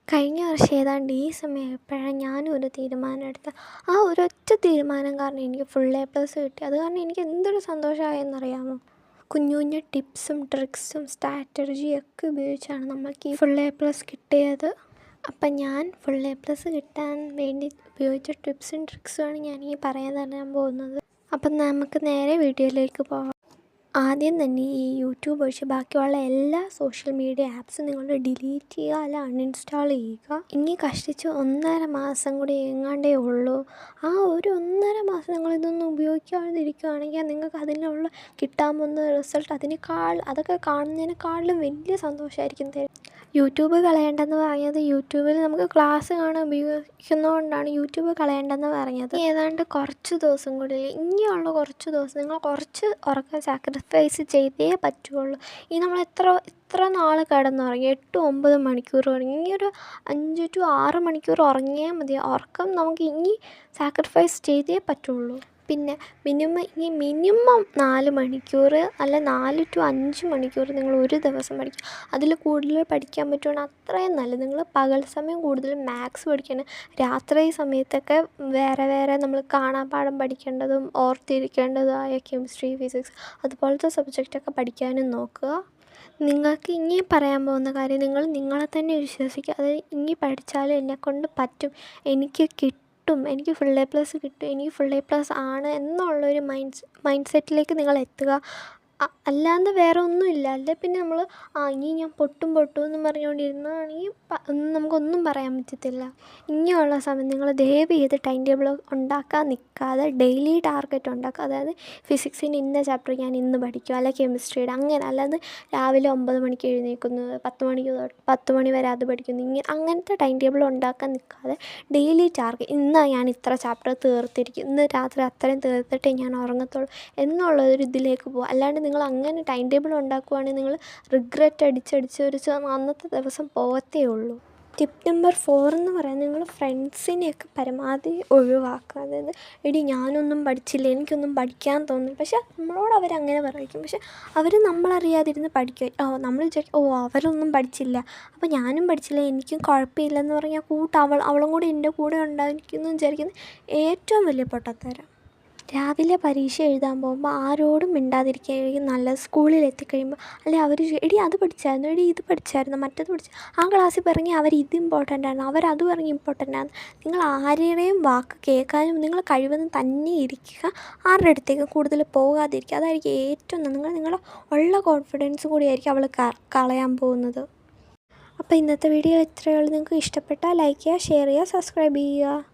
കഴിഞ്ഞ വർഷം ഏതാണ്ട് ഈ സമയമായപ്പോഴാണ് ഞാനും ഒരു തീരുമാനം എടുത്തത്. ആ ഒരൊറ്റ തീരുമാനം കാരണം എനിക്ക് ഫുൾ എ പ്ലസ് കിട്ടി. അത് കാരണം എനിക്ക് എന്തൊരു സന്തോഷമായെന്നറിയാമോ? കുഞ്ഞു കുഞ്ഞു ടിപ്സും ട്രിക്സും സ്ട്രാറ്റജിയൊക്കെ ഉപയോഗിച്ചാണ് നമ്മൾക്ക് ഈ ഫുൾ എ പ്ലസ് കിട്ടിയത്. അപ്പം ഞാൻ ഫുൾ എ പ്ലസ് കിട്ടാൻ വേണ്ടി ഉപയോഗിച്ച ടിപ്സും ട്രിക്സുമാണ് ഞാൻ ഈ പറയാൻ തരാൻ പോകുന്നത്. അപ്പം നമുക്ക് നേരെ വീഡിയോയിലേക്ക് പോകാം. ആദ്യം തന്നെ ഈ യൂട്യൂബ് ഒഴിച്ച് ബാക്കിയുള്ള എല്ലാ സോഷ്യൽ മീഡിയ ആപ്സും നിങ്ങൾ ഡിലീറ്റ് ചെയ്യുക, അല്ല അൺഇൻസ്റ്റാൾ ചെയ്യുക. ഇനി കഷ്ടിച്ച് 1.5 മാസം കൂടി എങ്ങാണ്ടേ ഉള്ളൂ. ആ ഒരു 1.5 മാസം നിങ്ങളിതൊന്നും ഉപയോഗിക്കാതിരിക്കുകയാണെങ്കിൽ നിങ്ങൾക്ക് അതിനുള്ള കിട്ടാൻ പോകുന്ന റിസൾട്ട് അതൊക്കെ കാണുന്നതിനേക്കാളും വലിയ സന്തോഷമായിരിക്കും തരും. യൂട്യൂബ് കളയേണ്ടെന്ന് പറഞ്ഞത് യൂട്യൂബിൽ നമുക്ക് ക്ലാസ് കാണാൻ ഉപയോഗിക്കുന്നതുകൊണ്ടാണ് യൂട്യൂബ് കളയേണ്ടെന്ന് പറഞ്ഞത്. ഏതാണ്ട് കുറച്ച് ദിവസം കൂടി, ഇനിയുള്ള കുറച്ച് ദിവസം നിങ്ങൾ കുറച്ച് ഉറക്കം സാക്രിഫൈസ് ചെയ്തേ പറ്റുള്ളൂ. നമ്മൾ എത്ര നാൾ കിടന്നുറങ്ങി 8-9 മണിക്കൂർ ഉറങ്ങി, ഇനി ഒരു 5 to 6 മണിക്കൂർ ഉറങ്ങിയാൽ മതി. ഉറക്കം നമുക്ക് ഇനി സാക്രിഫൈസ് ചെയ്തേ പറ്റുള്ളൂ. പിന്നെ മിനിമം 4 മണിക്കൂർ അല്ല 4 to 5 മണിക്കൂർ നിങ്ങൾ ഒരു ദിവസം പഠിക്കുക. അതിൽ കൂടുതൽ പഠിക്കാൻ പറ്റുകയാണെങ്കിൽ അത്രയും നല്ലത്. നിങ്ങൾ പകൽ സമയം കൂടുതൽ മാത്സ് പഠിക്കണം. രാത്രി സമയത്തൊക്കെ വേറെ നമ്മൾ കാണാപ്പാഠം പഠിക്കേണ്ടതും ഓർത്തിരിക്കേണ്ടതുമായ കെമിസ്ട്രി, ഫിസിക്സ് അതുപോലത്തെ സബ്ജക്റ്റൊക്കെ പഠിക്കാനും നോക്കുക. നിങ്ങൾക്ക് ഇനി പറയാൻ പോകുന്ന കാര്യം, നിങ്ങളെ തന്നെ വിശ്വസിക്കുക. അതായത് ഇനി പഠിച്ചാലും എന്നെക്കൊണ്ട് പറ്റും, എനിക്ക് കിട്ടും, എനിക്ക് ഫുൾ എ പ്ലസ് കിട്ടും, എനിക്ക് ഫുൾ എ പ്ലസ് ആണ് എന്നുള്ളൊരു മൈൻഡ് സെറ്റിലേക്ക് നിങ്ങൾ എത്തുക. അല്ലാണ്ട് വേറെ ഒന്നുമില്ല. അല്ലെ പിന്നെ നമ്മൾ ഇനി ഞാൻ പൊട്ടും എന്നും പറഞ്ഞുകൊണ്ടിരുന്നാണെങ്കിൽ നമുക്കൊന്നും പറയാൻ പറ്റത്തില്ല. ഇനിയുള്ള സമയം നിങ്ങൾ ദയവ് ചെയ്ത് ടൈം ടേബിൾ ഉണ്ടാക്കാൻ നിൽക്കാതെ ഡെയിലി ടാർഗറ്റ് ഉണ്ടാക്കുക. അതായത് ഫിസിക്സിൻ്റെ ഇന്ന ചാപ്റ്റർ ഞാൻ ഇന്ന് പഠിക്കും, അല്ലെ കെമിസ്ട്രിയുടെ അങ്ങനെ. അല്ലാതെ രാവിലെ 9 മണിക്ക് എഴുന്നേൽക്കുന്നു, 10 മണി വരെ അത് പഠിക്കുന്നു, അങ്ങനത്തെ ടൈം ടേബിൾ ഉണ്ടാക്കാൻ നിൽക്കാതെ ഡെയിലി ടാർഗറ്റ്, ഇന്ന് ഞാൻ ഇത്ര ചാപ്റ്റർ തീർത്തിരിക്കും, ഇന്ന് രാത്രി അത്രയും തീർത്തിട്ടേ ഞാൻ ഉറങ്ങത്തുള്ളൂ എന്നുള്ളൊരു ഇതിലേക്ക് പോകുക. അല്ലാണ്ട് നിങ്ങൾ അങ്ങനെ ടൈം ടേബിൾ ഉണ്ടാക്കുകയാണെങ്കിൽ നിങ്ങൾ റിഗ്രറ്റ് അടിച്ച് അന്നത്തെ ദിവസം പോകത്തേ ഉള്ളൂ. ടിപ്പ് നമ്പർ 4 എന്ന് പറയുന്നത്, നിങ്ങൾ ഫ്രണ്ട്സിനെയൊക്കെ പരമാവധി ഒഴിവാക്കുക. അതായത് എടി ഞാനൊന്നും പഠിച്ചില്ല, എനിക്കൊന്നും പഠിക്കാൻ തോന്നുന്നു. പക്ഷേ നമ്മളോട് അവരങ്ങനെ പറയിക്കും. പക്ഷേ അവർ നമ്മളറിയാതിരുന്ന് പഠിക്കും. നമ്മൾ വിചാരിക്കും അവരൊന്നും പഠിച്ചില്ല, അപ്പോൾ ഞാനും പഠിച്ചില്ല, എനിക്കും കുഴപ്പമില്ലെന്ന് പറഞ്ഞാൽ അവളും കൂടി എൻ്റെ കൂടെ ഉണ്ടായിരിക്കുന്നു വിചാരിക്കുന്നത് ഏറ്റവും വലിയ പൊട്ടത്തരം. രാവിലെ പരീക്ഷ എഴുതാൻ പോകുമ്പോൾ ആരോടും മിണ്ടാതിരിക്കുകയായിരിക്കും നല്ലത്. സ്കൂളിൽ എത്തിക്കഴിയുമ്പോൾ അല്ലെങ്കിൽ അവർ എടി അത് പഠിച്ചായിരുന്നു, എടി ഇത് പഠിച്ചായിരുന്നു, മറ്റത് പഠിച്ചു, ആ ക്ലാസ്സിൽ പറഞ്ഞ് ഇത് ഇമ്പോർട്ടൻ്റ് ആണ്, അവരത് പറഞ്ഞ് ഇമ്പോർട്ടൻ്റ് ആണ്. നിങ്ങൾ ആരുടെയും വാക്ക് കേൾക്കാനും നിങ്ങൾ കഴിവതും തന്നെ ഇരിക്കുക. ആരുടെ അടുത്തേക്ക് കൂടുതൽ പോകാതിരിക്കുക. അതായിരിക്കും ഏറ്റവും നിങ്ങളുടെ ഉള്ള കോൺഫിഡൻസ് കൂടിയായിരിക്കും അവൾ കളയാൻ പോകുന്നത്. അപ്പോൾ ഇന്നത്തെ വീഡിയോ ഇത്രയേ ഉള്ളൂ. നിങ്ങൾക്ക് ഇഷ്ടപ്പെട്ടാൽ ലൈക്ക് ചെയ്യുക, ഷെയർ ചെയ്യുക, സബ്സ്ക്രൈബ് ചെയ്യുക.